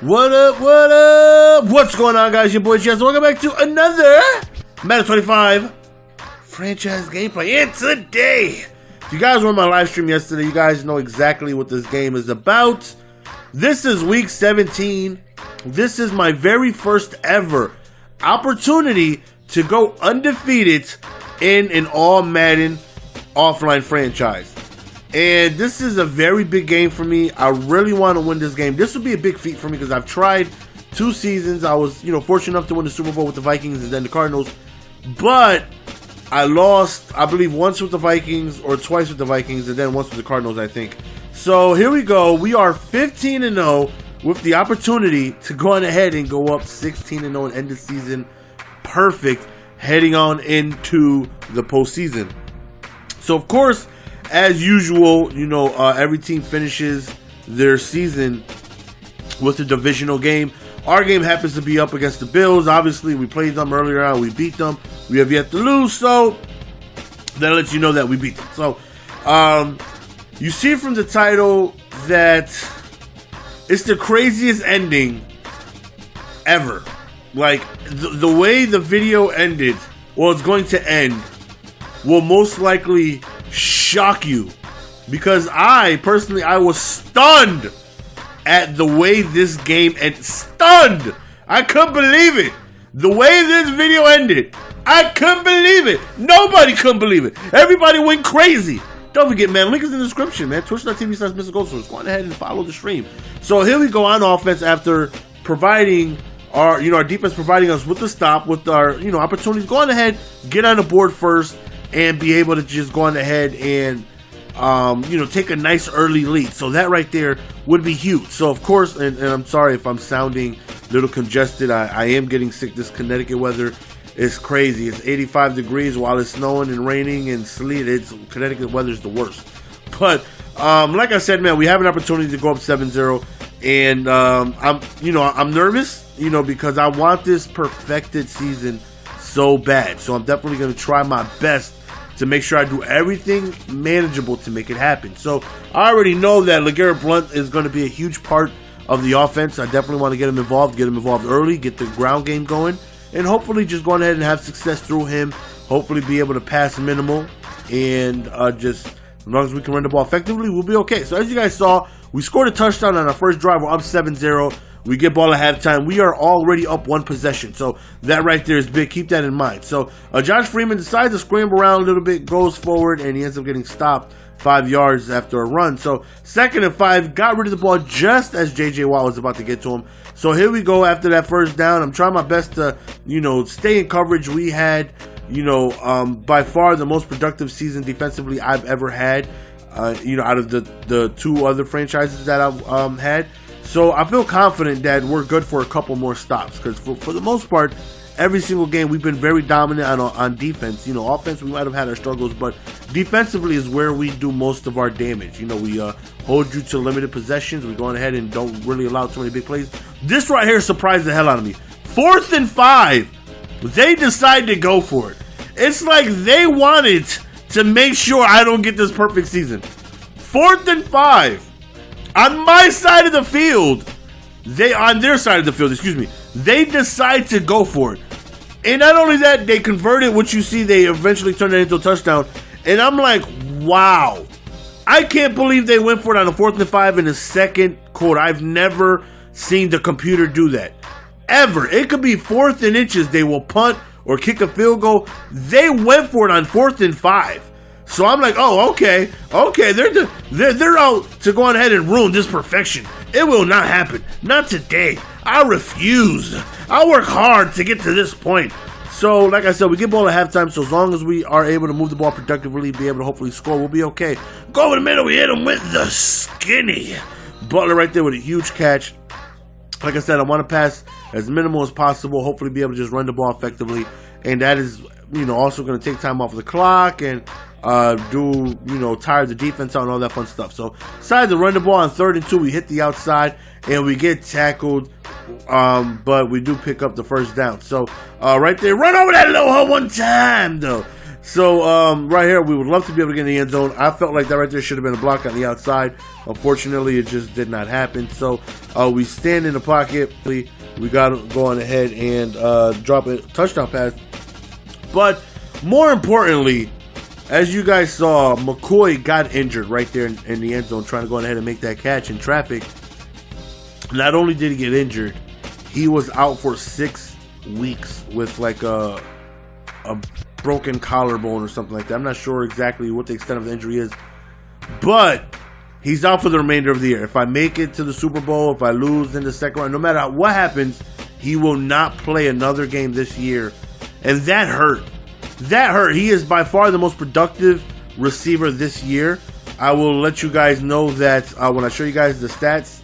What up, what up? What's going on, guys? Your boy Chess. Welcome back to another Madden 25 franchise gameplay. And today, if you guys were on my live stream yesterday, you guys know exactly what this game is about. This is week 17. This is my very first ever opportunity to go undefeated in an all Madden offline franchise. And this is a very big game for me. I really want to win this game. This would be a big feat for me because I've tried 2 seasons. I was, fortunate enough to win the Super Bowl with the Vikings and then the Cardinals. But I lost, I believe, once with the Vikings or twice with the Vikings and then once with the Cardinals, I think. So here we go. We are 15-0 with the opportunity to go on ahead and go up 16-0 and end the season perfect heading on into the postseason. So, of course, as usual, every team finishes their season with a divisional game. Our game happens to be up against the Bills. Obviously, we played them earlier on. We beat them. We have yet to lose, so that lets you know that we beat them. So, you see from the title that it's the craziest ending ever. Like, the way the video ended, well, it's going to end, will most likely shock you, because I personally was stunned at the way this game ended. Stunned! I couldn't believe it. The way this video ended, I couldn't believe it. Nobody couldn't believe it. Everybody went crazy. Don't forget, man, link is in the description, man. Twitch.tv/MrGhostSource. Go on ahead and follow the stream. So here we go on offense after providing our defense providing us with the stop, with our opportunities. Go on ahead, get on the board first, and be able to just go on ahead and, take a nice early lead. So that right there would be huge. So, of course, and I'm sorry if I'm sounding a little congested. I am getting sick. This Connecticut weather is crazy. It's 85 degrees while it's snowing and raining and sleet. Connecticut weather is the worst. But, like I said, man, we have an opportunity to go up 7-0. And, I'm nervous, because I want this perfected season so bad. So I'm definitely going to try my best to make sure I do everything manageable to make it happen. So I already know that LeGarrette Blount is going to be a huge part of the offense. I definitely want to get him involved early, get the ground game going, and hopefully just go ahead and have success through him. Hopefully be able to pass minimal, and just as long as we can run the ball effectively, we'll be okay. So as you guys saw, we scored a touchdown on our first drive. We're up 7-0. We get ball at halftime. We are already up 1 possession. So that right there is big. Keep that in mind. So Josh Freeman decides to scramble around a little bit, goes forward, and he ends up getting stopped 5 yards after a run. So 2nd and 5, got rid of the ball just as J.J. Watt was about to get to him. So here we go after that first down. I'm trying my best to, stay in coverage. We had, by far the most productive season defensively I've ever had, out of the 2 other franchises that I've had. So I feel confident that we're good for a couple more stops, because for the most part, every single game we've been very dominant on defense. Offense we might have had our struggles, but defensively is where we do most of our damage. We hold you to limited possessions. We go on ahead and don't really allow too many big plays. This right here surprised the hell out of me. 4th and 5, they decide to go for it. It's like they wanted to make sure I don't get this perfect season. 4th and 5. On my side of the field, on their side of the field, they decide to go for it. And not only that, they converted what you see, they eventually turned it into a touchdown. And I'm like, wow. I can't believe they went for it on a 4th and 5 in the second quarter. I've never seen the computer do that. Ever. It could be 4th and inches. They will punt or kick a field goal. They went for it on 4th and 5. So I'm like, oh, okay, they're out to go on ahead and ruin this perfection. It will not happen. Not today. I refuse. I work hard to get to this point. So, like I said, we get ball at halftime, so as long as we are able to move the ball productively, be able to hopefully score, we'll be okay. Go over the middle, we hit him with the skinny. Butler right there with a huge catch. Like I said, I want to pass as minimal as possible, hopefully be able to just run the ball effectively. And that is, also going to take time off the clock and tire the defense out and all that fun stuff. So decided to run the ball on 3rd and 2. We hit the outside and we get tackled, but we do pick up the first down. So right there, run over that little hole one time though. So right here, we would love to be able to get in the end zone. I felt like that right there should have been a block on the outside. Unfortunately, it just did not happen. So we stand in the pocket. We got to go on ahead and drop a touchdown pass. But more importantly, as you guys saw, McCoy got injured right there in the end zone trying to go ahead and make that catch in traffic. Not only did he get injured, he was out for 6 weeks with like a broken collarbone or something like that. I'm not sure exactly what the extent of the injury is, but he's out for the remainder of the year. If I make it to the Super Bowl, if I lose in the second round, no matter what happens, he will not play another game this year. And that hurt. That hurt. He is by far the most productive receiver this year. I will let you guys know that when I show you guys the stats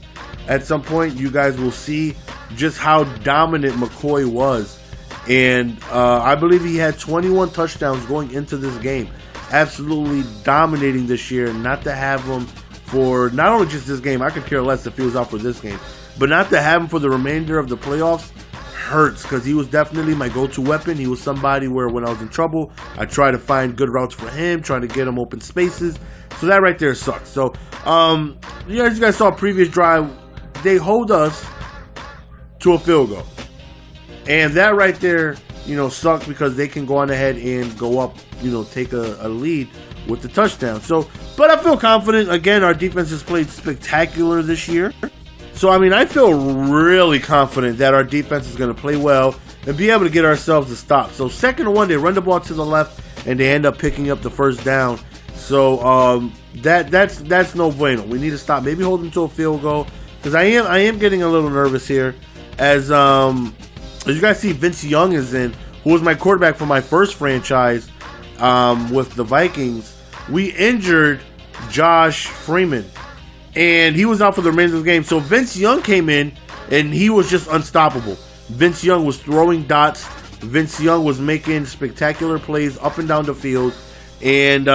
at some point, you guys will see just how dominant McCoy was. And I believe he had 21 touchdowns going into this game. Absolutely dominating this year. Not to have him for not only just this game, I could care less if he was out for this game, but not to have him for the remainder of the playoffs hurts, because he was definitely my go-to weapon. He was somebody where when I was in trouble, I tried to find good routes for him, trying to get him open spaces. So that right there sucks. So you guys saw a previous drive, they hold us to a field goal. And that right there, sucked because they can go on ahead and go up, take a lead with the touchdown. So, but I feel confident. Again, our defense has played spectacular this year. So, I feel really confident that our defense is going to play well and be able to get ourselves a stop. So, 2nd and 1, they run the ball to the left and they end up picking up the first down. So, that's no bueno. We need to stop. Maybe hold them to a field goal, because I am getting a little nervous here as you guys see, Vince Young is in, who was my quarterback for my first franchise with the Vikings. We injured Josh Freeman, and he was out for the remainder of the game. So Vince Young came in, and he was just unstoppable. Vince Young was throwing dots. Vince Young was making spectacular plays up and down the field, and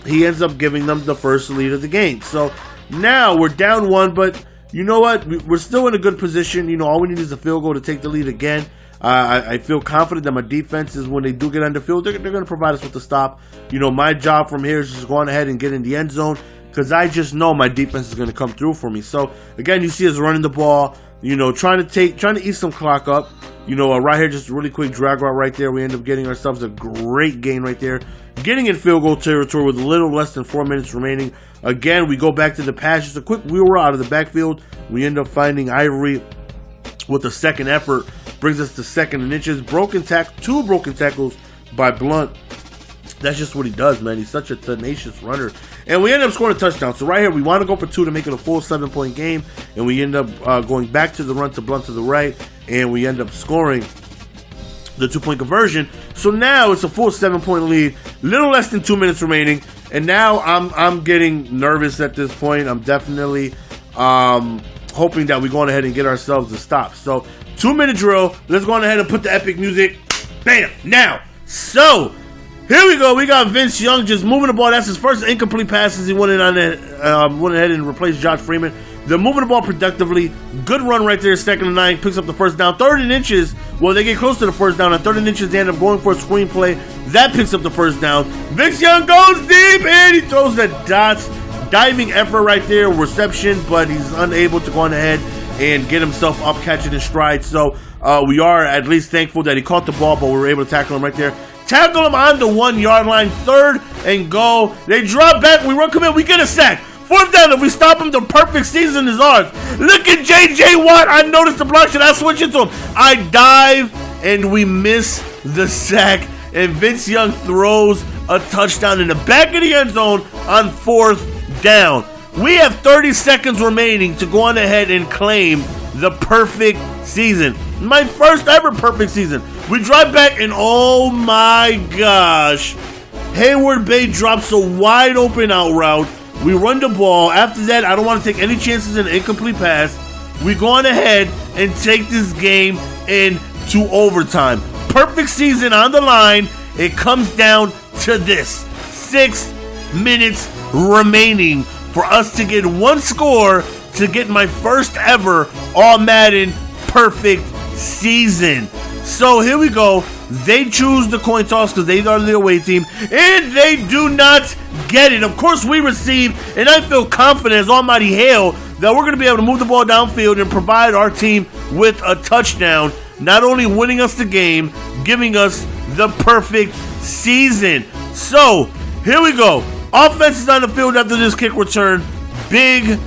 he ends up giving them the first lead of the game. So now we're down 1, but you know what? We're still in a good position. All we need is a field goal to take the lead again. I feel confident that my defense is, when they do get on the field, they're going to provide us with the stop. My job from here is just go on ahead and get in the end zone, because I just know my defense is going to come through for me. So again, you see us running the ball, trying to eat some clock up. Right here, just a really quick drag route right there. We end up getting ourselves a great gain right there, getting in field goal territory with a little less than 4 minutes remaining. Again, we go back to the pass, just a quick wheel route out of the backfield. We end up finding Ivory with a second effort, brings us to 2nd and inches. Two broken tackles by Blunt. That's just what he does, man. He's such a tenacious runner. And we end up scoring a touchdown. So right here, we want to go for 2 to make it a full 7-point game. And we end up going back to the run to Blunt to the right. And we end up scoring the 2-point conversion. So now it's a full 7-point lead. Little less than 2 minutes remaining. And now I'm getting nervous at this point. I'm definitely hoping that we go on ahead and get ourselves a stop. So 2-minute drill. Let's go on ahead and put the epic music. Bam! Now. So here we go. We got Vince Young just moving the ball. That's his first incomplete pass as he went ahead and replaced Josh Freeman. They're moving the ball productively. Good run right there. 2nd and 9. Picks up the first down. 3rd and inches. Well, they get close to the first down. On 3rd and inches, they end up going for a screenplay. That picks up the first down. Vince Young goes deep, and he throws the dots. Diving effort right there. Reception, but he's unable to go on ahead and get himself up, catching his stride. So we are at least thankful that he caught the ball, but we were able to tackle him right there. Tackle him on the 1-yard line. 3rd and goal. They drop back. We run, come in. We get a sack. 4th down. If we stop him, the perfect season is ours. Look at J.J. Watt. I noticed the block. Should I switch it to him? I dive, and we miss the sack. And Vince Young throws a touchdown in the back of the end zone on 4th down. We have 30 seconds remaining to go on ahead and claim the perfect season. My first ever perfect season. We drive back, and oh my gosh, Hayward Bay drops a wide open out route. We run the ball. After that, I don't want to take any chances in an incomplete pass. We go on ahead and take this game into overtime. Perfect season on the line. It comes down to this. 6 minutes remaining for us to get one score to get my first ever All Madden perfect season. So here we go. They choose the coin toss because they are the away team, and they do not get it. Of course, we receive, and I feel confident as almighty hell that we're going to be able to move the ball downfield and provide our team with a touchdown, not only winning us the game, giving us the perfect season. So, here we go. Offense is on the field after this kick return. Big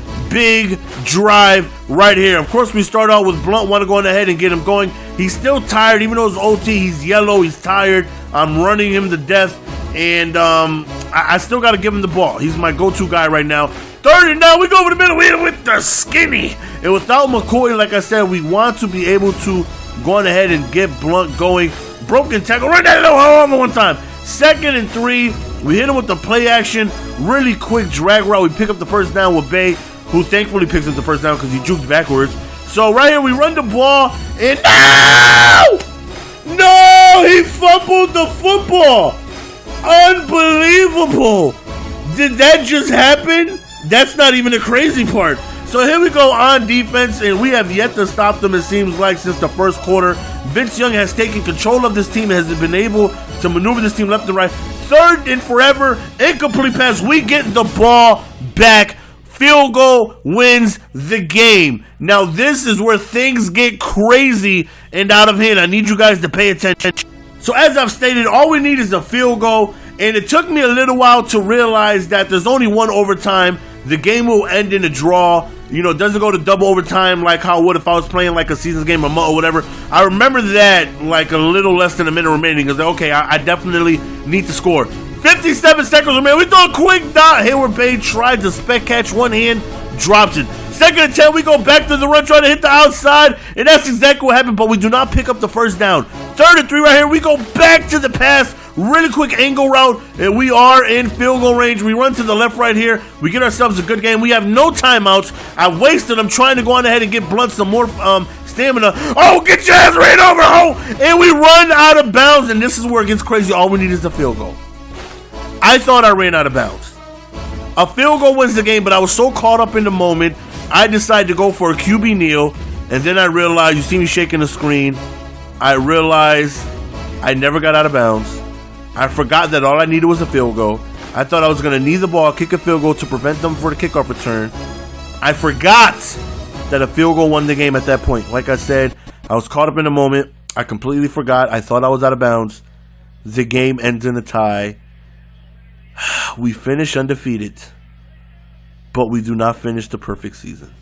drive right here. Of course, we start out with Blunt, want to go on ahead and get him going. He's still tired, even though it's OT. He's yellow, he's tired. I'm running him to death, and I still got to give him the ball. He's my go-to guy right now. 3rd and 9, we go over the middle. We hit him with the skinny. And without McCoy, like I said, we want to be able to go on ahead and get Blunt going. Broken tackle, run that little home one time. 2nd and 3, we hit him with the play action. Really quick drag route. We pick up the first down with Bay, who thankfully picks up the first down because he juked backwards. So right here, we run the ball, and no! He fumbled the football. Unbelievable. Did that just happen? That's not even the crazy part. So here we go on defense, and we have yet to stop them, it seems like, since the first quarter. Vince Young has taken control of this team and has been able to maneuver this team left and right. 3rd and forever, incomplete pass. We get the ball back. Field goal wins the game. Now, this is where things get crazy and out of hand. I need you guys to pay attention. So, as I've stated, all we need is a field goal, and it took me a little while to realize that there's only one overtime. The game will end in a draw. You know, it doesn't go to double overtime like how it would if I was playing like a season's game or whatever. I remember that like a little less than a minute remaining because, okay, I definitely need to score. 57 seconds remaining. We throw a quick dot. Hayward Bay tried to spec catch, one hand, drops it. 2nd and 10, we go back to the run, trying to hit the outside, and that's exactly what happened, but we do not pick up the first down. 3rd and 3 right here. We go back to the pass. Really quick angle route, and we are in field goal range. We run to the left right here. We get ourselves a good game. We have no timeouts. I wasted them trying to go on ahead and get Blunt some more stamina. Oh, get your ass right over, ho! And we run out of bounds, and this is where it gets crazy. All we need is a field goal. I thought I ran out of bounds. A field goal wins the game, but I was so caught up in the moment, I decided to go for a QB kneel, and then I realized, you see me shaking the screen, I realized I never got out of bounds. I forgot that all I needed was a field goal. I thought I was going to knee the ball, kick a field goal to prevent them for the kickoff return. I forgot that a field goal won the game at that point. Like I said, I was caught up in the moment. I completely forgot. I thought I was out of bounds. The game ends in a tie. We finish undefeated, but we do not finish the perfect season.